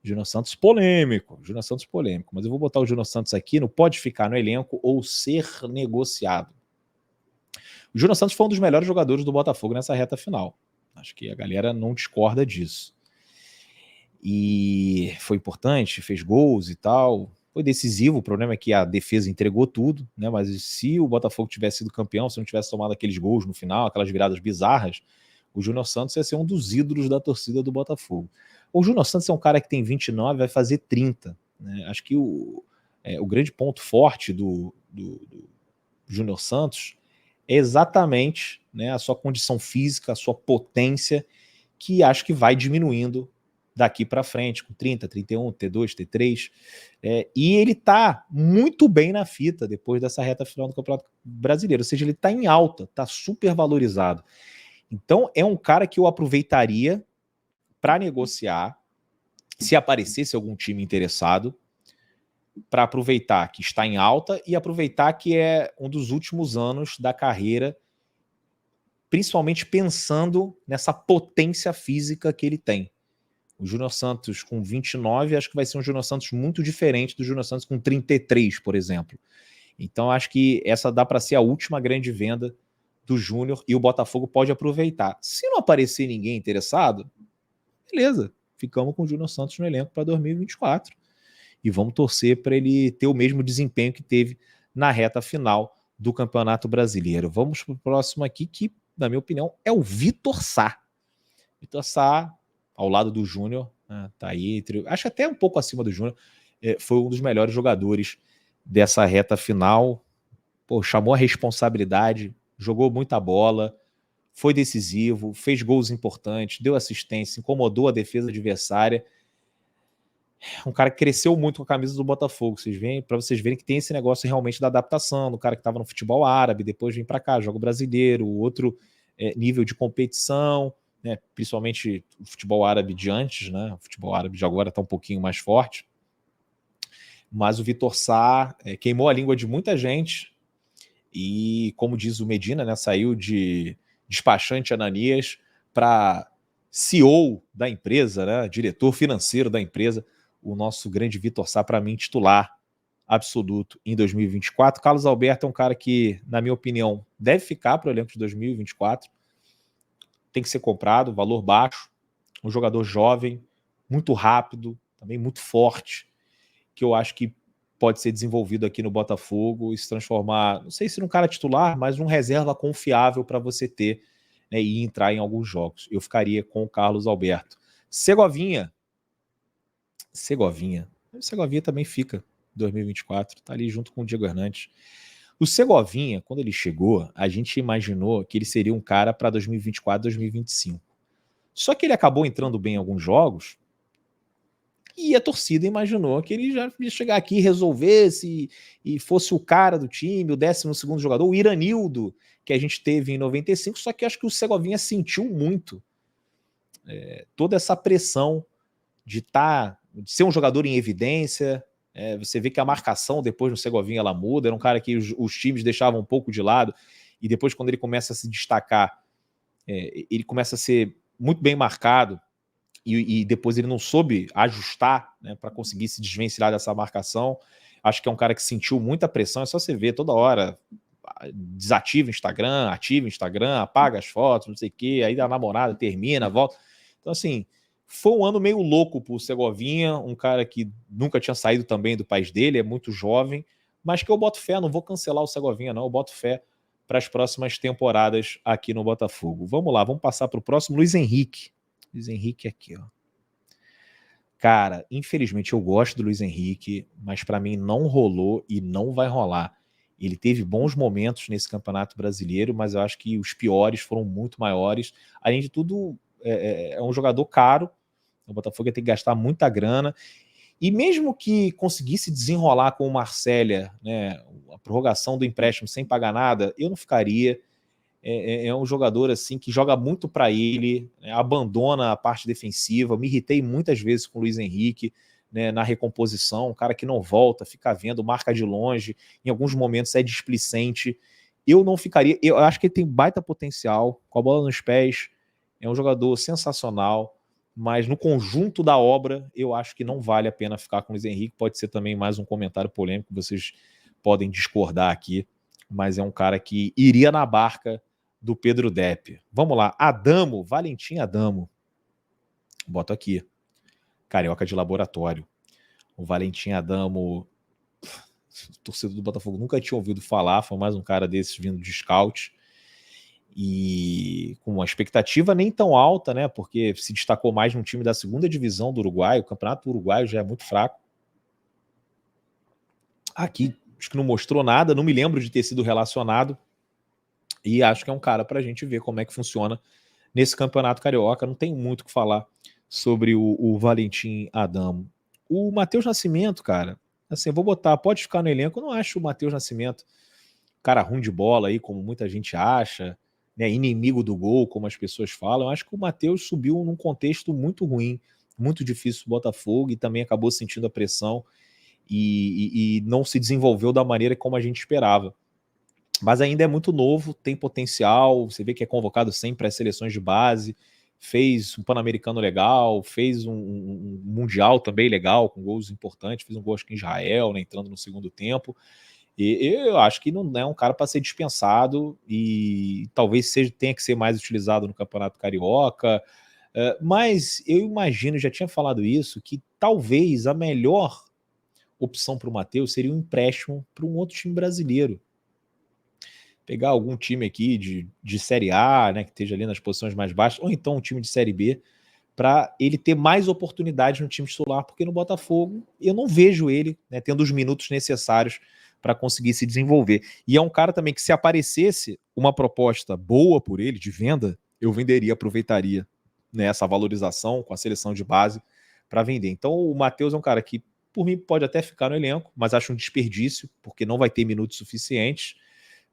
Júnior Santos polêmico, mas eu vou botar o Júnior Santos aqui no pode ficar no elenco ou ser negociado. O Júnior Santos foi um dos melhores jogadores do Botafogo nessa reta final. Acho que a galera não discorda disso. E foi importante, fez gols e tal, foi decisivo. O problema é que a defesa entregou tudo, né? Mas se o Botafogo tivesse sido campeão, se não tivesse tomado aqueles gols no final, aquelas viradas bizarras, o Júnior Santos ia ser um dos ídolos da torcida do Botafogo. O Júnior Santos é um cara que tem 29, vai fazer 30. Né? Acho que o grande ponto forte do Júnior Santos é exatamente, né, a sua condição física, a sua potência, que acho que vai diminuindo daqui para frente, com 30, 31, T2, T3. E ele está muito bem na fita depois dessa reta final do Campeonato Brasileiro. Ou seja, ele está em alta, está super valorizado. Então é um cara que eu aproveitaria para negociar, se aparecesse algum time interessado, para aproveitar que está em alta e aproveitar que é um dos últimos anos da carreira, principalmente pensando nessa potência física que ele tem. O Júnior Santos com 29, acho que vai ser um Júnior Santos muito diferente do Júnior Santos com 33, por exemplo. Então acho que essa dá para ser a última grande venda do Júnior e o Botafogo pode aproveitar. Se não aparecer ninguém interessado, beleza, ficamos com o Júnior Santos no elenco para 2024 e vamos torcer para ele ter o mesmo desempenho que teve na reta final do Campeonato Brasileiro. Vamos para o próximo aqui, que, na minha opinião, é o Vitor Sá. Vitor Sá, ao lado do Júnior, tá aí, acho até um pouco acima do Júnior, foi um dos melhores jogadores dessa reta final. Pô, chamou a responsabilidade, jogou muita bola, foi decisivo, fez gols importantes, deu assistência, incomodou a defesa adversária. Um cara que cresceu muito com a camisa do Botafogo, para vocês verem que tem esse negócio realmente da adaptação, do cara que estava no futebol árabe, depois vem para cá, joga o brasileiro, outro nível de competição, né? Principalmente o futebol árabe de antes, né? O futebol árabe de agora está um pouquinho mais forte. Mas o Vitor Sá queimou a língua de muita gente e, como diz o Medina, né, saiu de despachante Ananias para CEO da empresa, né, diretor financeiro da empresa, o nosso grande Vitor Sá, para mim, titular absoluto em 2024. Carlos Alberto é um cara que, na minha opinião, deve ficar para o elenco de 2024. Tem que ser comprado, valor baixo, um jogador jovem, muito rápido, também muito forte, que eu acho que pode ser desenvolvido aqui no Botafogo e se transformar, não sei se num cara titular, mas num reserva confiável para você ter, né, e entrar em alguns jogos. Eu ficaria com o Carlos Alberto. Segovinha também fica em 2024, tá ali junto com o Diego Hernandes. O Segovinha, quando ele chegou, a gente imaginou que ele seria um cara para 2024, 2025. Só que ele acabou entrando bem em alguns jogos E a torcida imaginou que ele já ia chegar aqui, resolvesse e fosse o cara do time, o 12º jogador, o Iranildo, que a gente teve em 95, só que acho que o Segovinha sentiu muito toda essa pressão de ser um jogador em evidência. Você vê que a marcação depois no Segovinha ela muda, era um cara que os times deixavam um pouco de lado, e depois quando ele começa a se destacar, ele começa a ser muito bem marcado, e depois ele não soube ajustar, né, para conseguir se desvencilhar dessa marcação. Acho que é um cara que sentiu muita pressão, é só você ver toda hora, desativa o Instagram, ativa o Instagram, apaga as fotos, não sei o quê, aí a namorada termina, volta. Então, assim, foi um ano meio louco pro Segovinha, um cara que nunca tinha saído também do país dele, é muito jovem, mas que eu boto fé, não vou cancelar o Segovinha, não, eu boto fé para as próximas temporadas aqui no Botafogo. Vamos lá, vamos passar para o próximo, Luiz Henrique. Luiz Henrique aqui, ó. Cara, infelizmente eu gosto do Luiz Henrique, mas para mim não rolou e não vai rolar. Ele teve bons momentos nesse Campeonato Brasileiro, mas eu acho que os piores foram muito maiores. Além de tudo, é um jogador caro. O Botafogo ia ter que gastar muita grana. E mesmo que conseguisse desenrolar com o Marcélia, né, a prorrogação do empréstimo sem pagar nada, eu não ficaria. É um jogador assim que joga muito para ele, né, abandona a parte defensiva. Me irritei muitas vezes com o Luiz Henrique, né, na recomposição, um cara que não volta, fica vendo, marca de longe, em alguns momentos é displicente. Eu não ficaria, eu acho que ele tem baita potencial, com a bola nos pés, é um jogador sensacional, mas no conjunto da obra, eu acho que não vale a pena ficar com o Luiz Henrique. Pode ser também mais um comentário polêmico, vocês podem discordar aqui, mas é um cara que iria na barca do Pedro Depp. Vamos lá, Adamo, Valentim Adamo. Boto aqui. Carioca de laboratório. O Valentim Adamo, torcedor do Botafogo, nunca tinha ouvido falar, foi mais um cara desses vindo de scout. E com uma expectativa nem tão alta, né? Porque se destacou mais num time da segunda divisão do Uruguai. O campeonato uruguaio já é muito fraco. Aqui, acho que não mostrou nada, não me lembro de ter sido relacionado. E acho que é um cara para a gente ver como é que funciona nesse campeonato carioca. Não tem muito o que falar sobre o Valentim Adamo. O Matheus Nascimento, cara, assim, eu vou botar, pode ficar no elenco. Eu não acho o Matheus Nascimento cara ruim de bola aí, como muita gente acha, né, inimigo do gol, como as pessoas falam. Eu acho que o Matheus subiu num contexto muito ruim, muito difícil do Botafogo, e também acabou sentindo a pressão e não se desenvolveu da maneira como a gente esperava. Mas ainda é muito novo, tem potencial, você vê que é convocado sempre às seleções de base, fez um Pan-Americano legal, fez um Mundial também legal, com gols importantes, fez um gol acho que em Israel, né, entrando no segundo tempo, e eu acho que não é um cara para ser dispensado, e talvez tenha que ser mais utilizado no Campeonato Carioca, mas eu imagino, já tinha falado isso, que talvez a melhor opção para o Matheus seria um empréstimo para um outro time brasileiro, pegar algum time aqui de Série A, né, que esteja ali nas posições mais baixas, ou então um time de Série B, para ele ter mais oportunidades no time titular, porque no Botafogo eu não vejo ele, né, tendo os minutos necessários para conseguir se desenvolver. E é um cara também que, se aparecesse uma proposta boa por ele, de venda, eu venderia, aproveitaria, né, essa valorização com a seleção de base para vender. Então o Matheus é um cara que, por mim, pode até ficar no elenco, mas acho um desperdício, porque não vai ter minutos suficientes.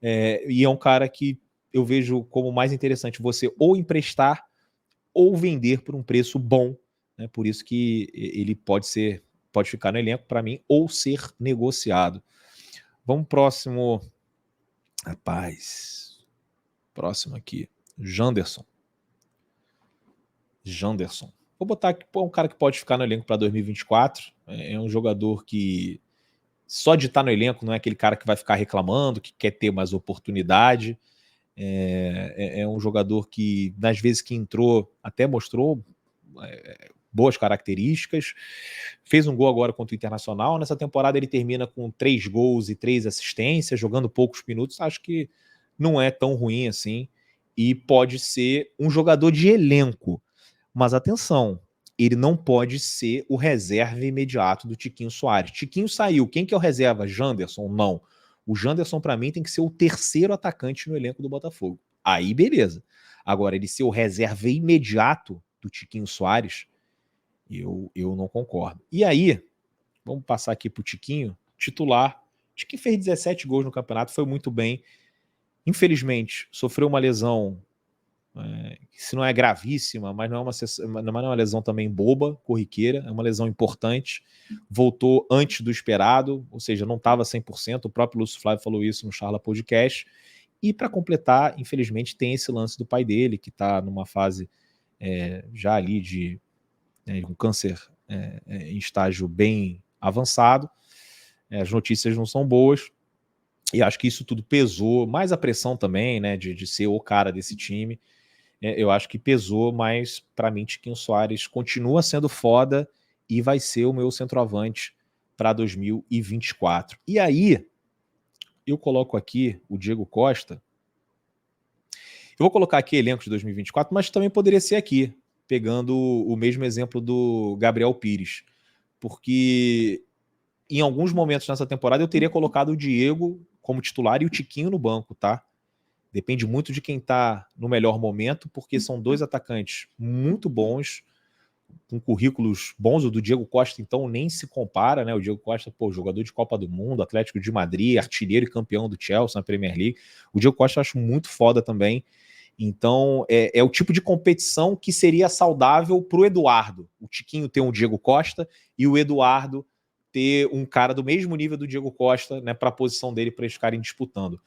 E é um cara que eu vejo como mais interessante você ou emprestar ou vender por um preço bom, né? Por isso que ele pode ficar no elenco para mim, ou ser negociado. Vamos próximo, rapaz, próximo aqui, Janderson. Vou botar aqui, é um cara que pode ficar no elenco para 2024, é um jogador que só de estar no elenco não é aquele cara que vai ficar reclamando, que quer ter mais oportunidade. É um jogador que, nas vezes que entrou, até mostrou boas características. Fez um gol agora contra o Internacional. Nessa temporada ele termina com 3 gols e 3 assistências, jogando poucos minutos. Acho que não é tão ruim assim. E pode ser um jogador de elenco. Mas atenção, ele não pode ser o reserva imediato do Tiquinho Soares. Tiquinho saiu. Quem que é o reserva? Janderson? Não. O Janderson, para mim, tem que ser o terceiro atacante no elenco do Botafogo. Aí, beleza. Agora, ele ser o reserva imediato do Tiquinho Soares, Eu não concordo. E aí, vamos passar aqui pro Tiquinho, titular. Tiquinho fez 17 gols no campeonato, foi muito bem. Infelizmente, sofreu uma lesão, se não é gravíssima, mas não é uma lesão também boba, corriqueira, é uma lesão importante. Voltou antes do esperado, ou seja, não estava 100%. O próprio Lúcio Flávio falou isso no Charla Podcast. E para completar, infelizmente, tem esse lance do pai dele, que está numa fase já ali de um câncer em estágio bem avançado. As notícias não são boas. E acho que isso tudo pesou, mais a pressão também, né, de ser o cara desse time. Eu acho que pesou, mas para mim Tiquinho Soares continua sendo foda e vai ser o meu centroavante para 2024. E aí, eu coloco aqui o Diego Costa. Eu vou colocar aqui elenco de 2024, mas também poderia ser aqui, pegando o mesmo exemplo do Gabriel Pires. Porque em alguns momentos nessa temporada eu teria colocado o Diego como titular e o Tiquinho no banco, tá? Depende muito de quem tá no melhor momento, porque são dois atacantes muito bons, com currículos bons. O do Diego Costa, então, nem se compara, né? O Diego Costa, pô, jogador de Copa do Mundo, Atlético de Madrid, artilheiro e campeão do Chelsea na Premier League. O Diego Costa eu acho muito foda também. Então, é o tipo de competição que seria saudável pro Eduardo. O Tiquinho ter um Diego Costa e o Eduardo ter um cara do mesmo nível do Diego Costa, né, para a posição dele, para eles ficarem disputando.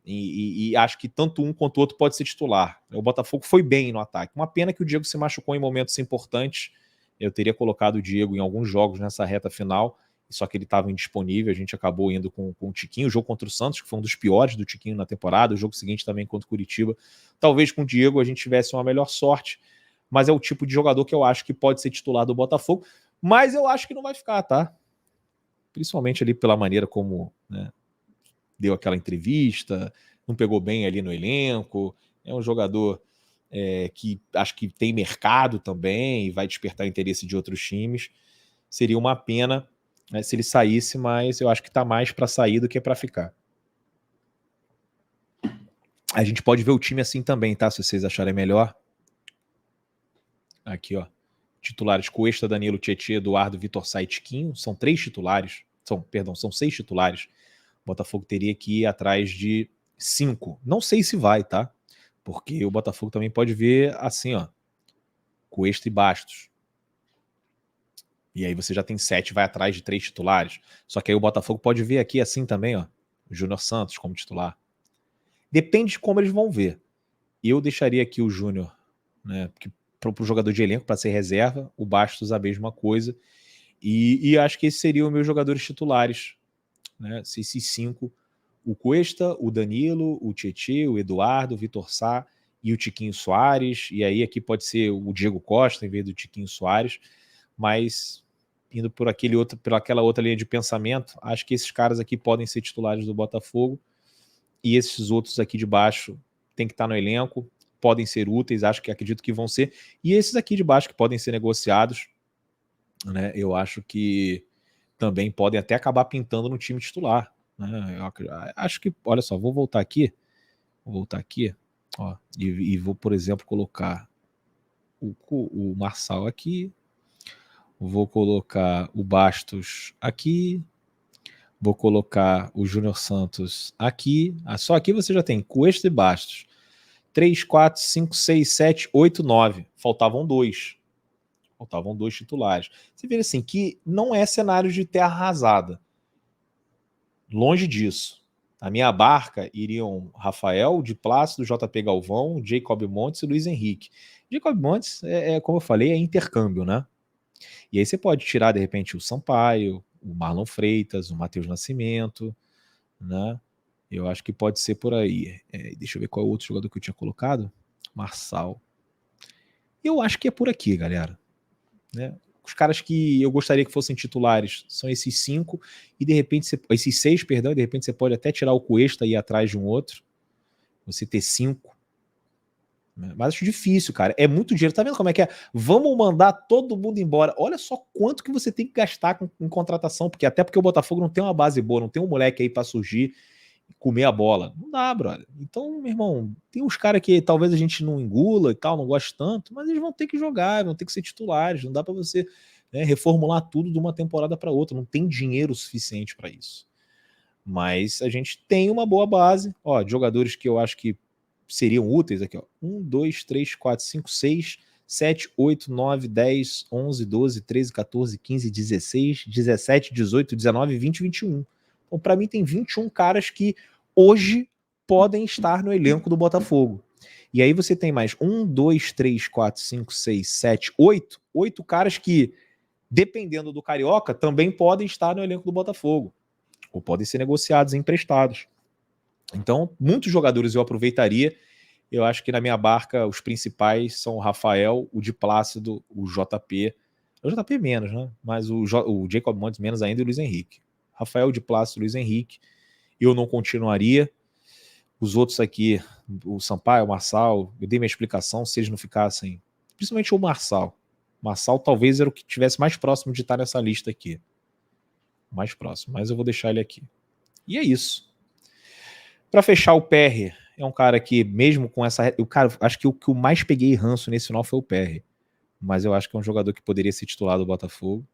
E acho que tanto um quanto o outro pode ser titular. O Botafogo foi bem no ataque. Uma pena que o Diego se machucou em momentos importantes. Eu teria colocado o Diego em alguns jogos nessa reta final, só que ele estava indisponível. A gente acabou indo com o Tiquinho. O jogo contra o Santos, que foi um dos piores do Tiquinho na temporada. O jogo seguinte também contra o Curitiba. Talvez com o Diego a gente tivesse uma melhor sorte, mas é o tipo de jogador que eu acho que pode ser titular do Botafogo. Mas eu acho que não vai ficar, tá? Principalmente ali pela maneira como, né, deu aquela entrevista, não pegou bem ali no elenco. É um jogador que acho que tem mercado também e vai despertar interesse de outros times. Seria uma pena, né, se ele saísse, mas eu acho que tá mais para sair do que para ficar. A gente pode ver o time assim também, tá? Se vocês acharem melhor. Aqui, ó. Titulares: Cuesta, Danilo, Tietê, Eduardo, Vitor Sá e Tiquinho. São 3 titulares. São 6 titulares. O Botafogo teria que ir atrás de 5. Não sei se vai, tá? Porque o Botafogo também pode ver assim, ó. Cuesta e Bastos. E aí você já tem 7, vai atrás de 3 titulares. Só que aí o Botafogo pode ver aqui assim também, ó. O Júnior Santos como titular. Depende de como eles vão ver. Eu deixaria aqui o Júnior, né, para o jogador de elenco, para ser reserva. O Bastos a mesma coisa. E acho que esses seriam meus jogadores titulares, né? Esses 5: o Cuesta, o Danilo, o Tietê, o Eduardo, o Vitor Sá e o Tiquinho Soares. E aí aqui pode ser o Diego Costa em vez do Tiquinho Soares. Mas indo por aquela outra linha de pensamento, acho que esses caras aqui podem ser titulares do Botafogo. E esses outros aqui de baixo tem que estar no elenco, podem ser úteis, acredito que vão ser. E esses aqui de baixo que podem ser negociados, né? Eu acho que também podem até acabar pintando no time titular, né? Eu acho que, olha só, vou voltar aqui, ó, e vou, por exemplo, colocar o Marçal aqui, vou colocar o Bastos aqui, vou colocar o Júnior Santos aqui. Só aqui você já tem Cuesta e Bastos. 3, 4, 5, 6, 7, 8, 9. Faltavam 2. Faltavam 2 titulares. Você vê assim que não é cenário de terra arrasada. Longe disso. A minha barca iriam Rafael, de Plácido, JP Galvão, Jacob Montes e Luiz Henrique. Jacob Montes, como eu falei, é intercâmbio, né? E aí você pode tirar, de repente, o Sampaio, o Marlon Freitas, o Matheus Nascimento, né? Eu acho que pode ser por aí. Deixa eu ver qual é o outro jogador que eu tinha colocado. Marçal. Eu acho que é por aqui, galera. Né? Os caras que eu gostaria que fossem titulares são esses 5, e de repente, esses 6, perdão, e de repente você pode até tirar o Cuesta e ir atrás de um outro. Você ter 5. Mas acho difícil, cara. É muito dinheiro. Tá vendo como é que é? Vamos mandar todo mundo embora. Olha só quanto que você tem que gastar em contratação, até porque o Botafogo não tem uma base boa, não tem um moleque aí para surgir. comer a bola. Não dá, brother. Então, meu irmão, tem uns caras que talvez a gente não engula e tal, não goste tanto, mas eles vão ter que jogar, vão ter que ser titulares. Não dá para você, né, reformular tudo de uma temporada para outra. Não tem dinheiro suficiente para isso. Mas a gente tem uma boa base, ó, de jogadores que eu acho que seriam úteis aqui, ó. 1, 2, 3, 4, 5, 6, 7, 8, 9, 10, 11, 12, 13, 14, 15, 16, 17, 18, 19, 20, 21. Então, para mim, tem 21 caras que hoje podem estar no elenco do Botafogo. E aí você tem mais 1, 2, 3, 4, 5, 6, 7, 8. 8 caras que, dependendo do Carioca, também podem estar no elenco do Botafogo. Ou podem ser negociados e emprestados. Então, muitos jogadores eu aproveitaria. Eu acho que na minha barca os principais são o Rafael, o Di Plácido, o JP. O JP menos, né? Mas o Jacob Montes menos ainda e o Luiz Henrique. Rafael, Di Plácido, Luiz Henrique. Eu não continuaria. Os outros aqui, o Sampaio, o Marçal, eu dei minha explicação, se eles não ficassem... Principalmente o Marçal. O Marçal talvez era o que estivesse mais próximo de estar nessa lista aqui. Mais próximo, mas eu vou deixar ele aqui. E é isso. Para fechar, o PR é um cara que, mesmo com essa... acho que o que eu mais peguei ranço nesse final foi o PR. Mas eu acho que é um jogador que poderia ser titular do Botafogo.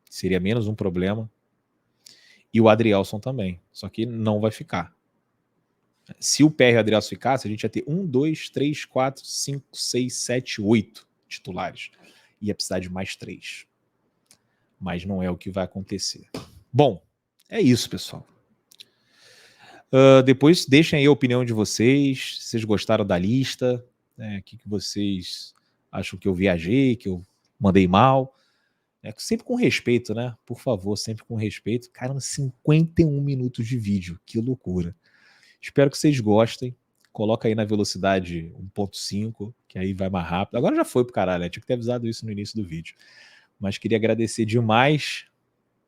Seria menos um problema. E o Adrielson também. Só que não vai ficar. Se o PR e o Adrielson ficasse, a gente ia ter 1, 2, 3, 4, 5, 6, 7, 8 titulares. Ia precisar de mais 3. Mas não é o que vai acontecer. Bom, é isso, pessoal. Depois deixem aí a opinião de vocês, se vocês gostaram da lista, né, o que vocês acham que eu viajei, que eu mandei mal. Sempre com respeito, né? Por favor, sempre com respeito. Caramba, 51 minutos de vídeo, que loucura. Espero que vocês gostem. Coloca aí na velocidade 1.5, que aí vai mais rápido. Agora já foi pro caralho, né? Tinha que ter avisado isso no início do vídeo. Mas queria agradecer demais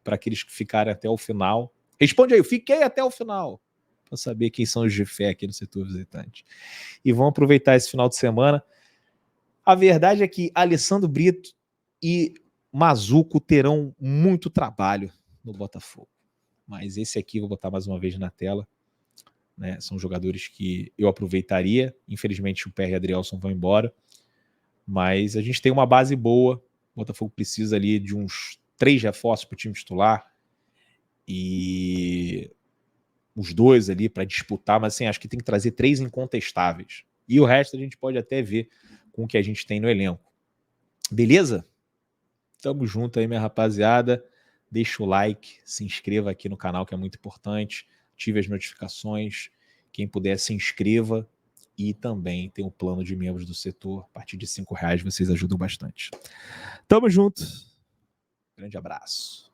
para aqueles que ficaram até o final. Responde aí, eu fiquei até o final, para saber quem são os de fé aqui no setor visitante. E vão aproveitar esse final de semana. A verdade é que Alessandro Brito e Mazuco terão muito trabalho no Botafogo. Mas esse aqui, vou botar mais uma vez na tela, né? São jogadores que eu aproveitaria. Infelizmente o PR e o Adrielson vão embora. Mas a gente tem uma base boa. O Botafogo precisa ali de uns 3 reforços para o time titular. E os 2 ali para disputar, mas assim, acho que tem que trazer 3 incontestáveis. E o resto a gente pode até ver com o que a gente tem no elenco. Beleza? Tamo junto aí, minha rapaziada. Deixa o like, se inscreva aqui no canal, que é muito importante. Ative as notificações. Quem puder, se inscreva. E também tem o plano de membros do setor. A partir de R$5 vocês ajudam bastante. Tamo junto. Grande abraço.